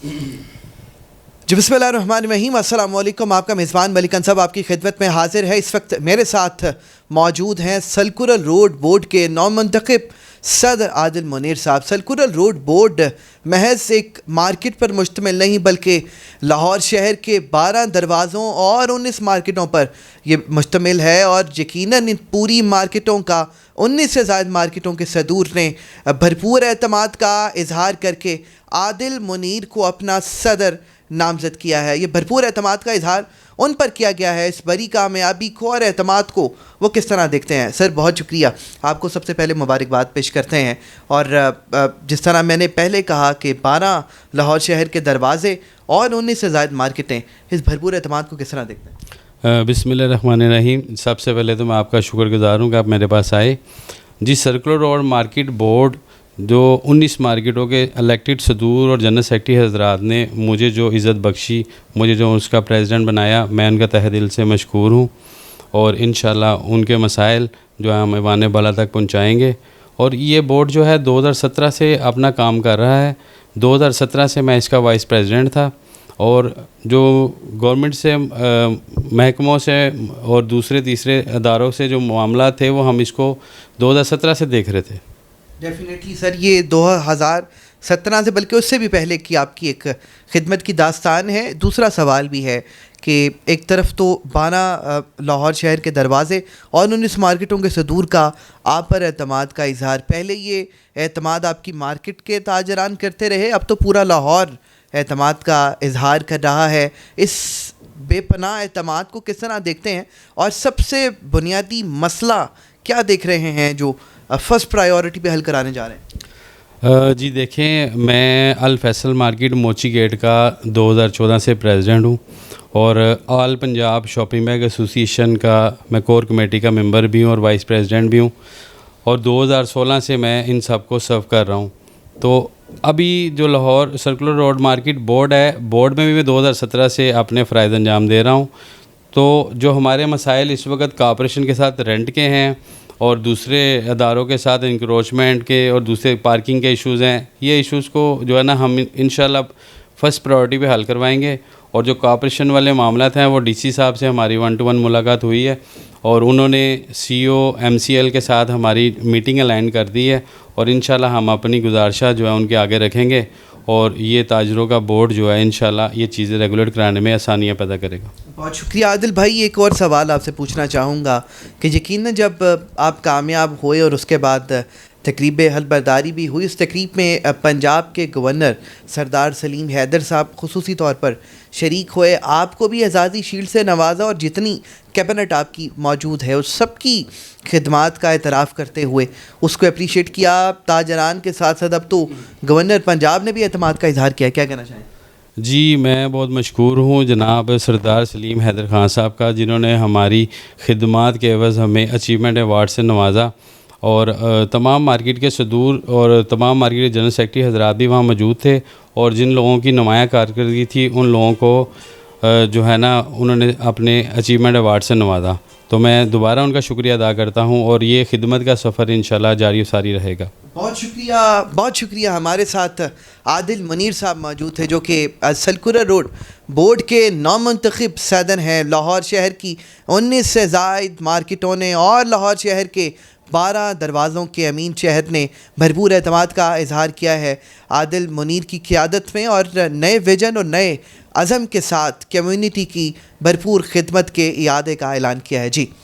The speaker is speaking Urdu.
جی بسمillahirrahmanirrahیم، السلام علیکم۔ آپ کا میزبان ملک انصب آپ کی خدمت میں حاضر ہے۔ اس وقت میرے ساتھ موجود ہیں سرکلر روڈ بورڈ کے نومنتخب صدر عادل منیر صاحب۔ سرکلر روڈ بورڈ محض ایک مارکیٹ پر مشتمل نہیں بلکہ لاہور شہر کے 12 دروازوں اور 19 مارکیٹوں پر یہ مشتمل ہے، اور یقیناً ان پوری مارکیٹوں کا 19 سے زائد مارکیٹوں کے صدور نے بھرپور اعتماد کا اظہار کر کے عادل منیر کو اپنا صدر نامزد کیا ہے۔ یہ بھرپور اعتماد کا اظہار ان پر کیا گیا ہے، اس بڑی کامیابی کو اور اعتماد کو وہ کس طرح دیکھتے ہیں؟ سر بہت شکریہ، آپ کو سب سے پہلے مبارکباد پیش کرتے ہیں۔ اور جس طرح میں نے پہلے کہا کہ 12 لاہور شہر کے دروازے اور 19 سے زائد مارکیٹیں، اس بھرپور اعتماد کو کس طرح دیکھتے ہیں؟ بسم اللہ الرحمن الرحیم۔ سب سے پہلے تو میں آپ کا شکر گزار ہوں کہ آپ میرے پاس آئے۔ جی، سرکلر روڈ مارکیٹ بورڈ جو 19 مارکیٹوں کے الیکٹڈ صدور اور جنرل سیکرٹری حضرات نے مجھے جو عزت بخشی، مجھے جو اس کا پریزیڈنٹ بنایا، میں ان کا تہ دل سے مشکور ہوں، اور انشاءاللہ ان کے مسائل جو ہے ہم ایوان بالا تک پہنچائیں گے۔ اور یہ بورڈ جو ہے 2017 سے اپنا کام کر رہا ہے۔ 2017 سے میں اس کا وائس پریزیڈنٹ تھا، اور جو گورنمنٹ سے، محکموں سے اور دوسرے تیسرے اداروں سے جو معاملات تھے وہ ہم اس کو 2017 سے دیکھ رہے تھے۔ ڈیفینیٹلی سر، یہ 2017 سے بلکہ اس سے بھی پہلے کی آپ کی ایک خدمت کی داستان ہے۔ دوسرا سوال بھی ہے کہ ایک طرف تو 12 لاہور شہر کے دروازے اور 19 مارکیٹوں کے صدور کا آپ پر اعتماد کا اظہار، پہلے یہ اعتماد آپ کی مارکیٹ کے تاجران کرتے رہے، اب تو پورا لاہور اعتماد کا اظہار کر رہا ہے۔ اس بے پناہ اعتماد کو کس طرح دیکھتے ہیں، اور سب سے بنیادی مسئلہ کیا دیکھ رہے ہیں جو فرسٹ پرائیورٹی پہ حل کرانے جا رہے ہیں؟ جی دیکھیں، میں الفیصل مارکیٹ موچی گیٹ کا 2014 سے پریزیڈنٹ ہوں، اور آل پنجاب شاپنگ بیگ ایسوسی ایشن کا میں کور کمیٹی کا ممبر بھی ہوں اور وائس پریزیڈنٹ بھی ہوں، اور 2016 سے میں ان سب کو سرو کر رہا ہوں۔ تو ابھی جو Lahore circular road market board ہے، بورڈ میں بھی میں 2017 سے اپنے فرائض انجام دے رہا ہوں۔ تو جو ہمارے مسائل اس وقت کارپوریشن کے ساتھ رینٹ کے ہیں اور دوسرے اداروں کے ساتھ انکروچمنٹ کے اور دوسرے پارکنگ کے ایشوز ہیں، یہ ایشوز کو جو ہے نا ہم انشاءاللہ فرسٹ پرائیورٹی پہ حل کروائیں گے۔ اور جو کارپوریشن والے معاملات ہیں وہ ڈی سی صاحب سے ہماری 1 to 1 ملاقات ہوئی ہے، اور انہوں نے سی او ایم سی ایل کے ساتھ ہماری میٹنگ الائن کر دی ہے، اور انشاءاللہ ہم اپنی گزارشات جو ہے ان کے آگے رکھیں گے، اور یہ تاجروں کا بورڈ جو ہے انشاءاللہ یہ چیزیں ریگولیٹ کرانے میں آسانیاں پیدا کرے گا۔ بہت شکریہ عادل بھائی۔ ایک اور سوال آپ سے پوچھنا چاہوں گا کہ یقیناً جب آپ کامیاب ہوئے اور اس کے بعد تقریب حل برداری بھی ہوئی، اس تقریب میں پنجاب کے گورنر سردار سلیم حیدر صاحب خصوصی طور پر شریک ہوئے، آپ کو بھی اعزازی شیلڈ سے نوازا، اور جتنی کیبنٹ آپ کی موجود ہے اس سب کی خدمات کا اعتراف کرتے ہوئے اس کو اپریشیٹ کیا۔ تاجران کے ساتھ ساتھ اب تو گورنر پنجاب نے بھی اعتماد کا اظہار کیا، کیا کہنا چاہیں؟ جی، میں بہت مشکور ہوں جناب سردار سلیم حیدر خان صاحب کا، جنہوں نے ہماری خدمات کے عوض ہمیں اچیومنٹ ایوارڈ سے نوازا، اور تمام مارکیٹ کے صدور اور تمام مارکیٹ کے جنرل سیکرٹری حضرات بھی وہاں موجود تھے، اور جن لوگوں کی نمایاں کارکردگی تھی ان لوگوں کو جو ہے نا انہوں نے اپنے اچیومنٹ ایوارڈ سے نوازا۔ تو میں دوبارہ ان کا شکریہ ادا کرتا ہوں، اور یہ خدمت کا سفر انشاءاللہ جاری و ساری رہے گا۔ بہت شکریہ، بہت شکریہ۔ ہمارے ساتھ عادل منیر صاحب موجود تھے جو کہ سرکلر روڈ بورڈ کے نومنتخب صدر ہیں۔ لاہور شہر کی 19 سے زائد مارکیٹوں نے اور لاہور شہر کے 12 دروازوں کے امین شہر نے بھرپور اعتماد کا اظہار کیا ہے عادل منیر کی قیادت میں، اور نئے ویژن اور نئے عزم کے ساتھ کمیونٹی کی بھرپور خدمت کے اعادے کا اعلان کیا ہے۔ جی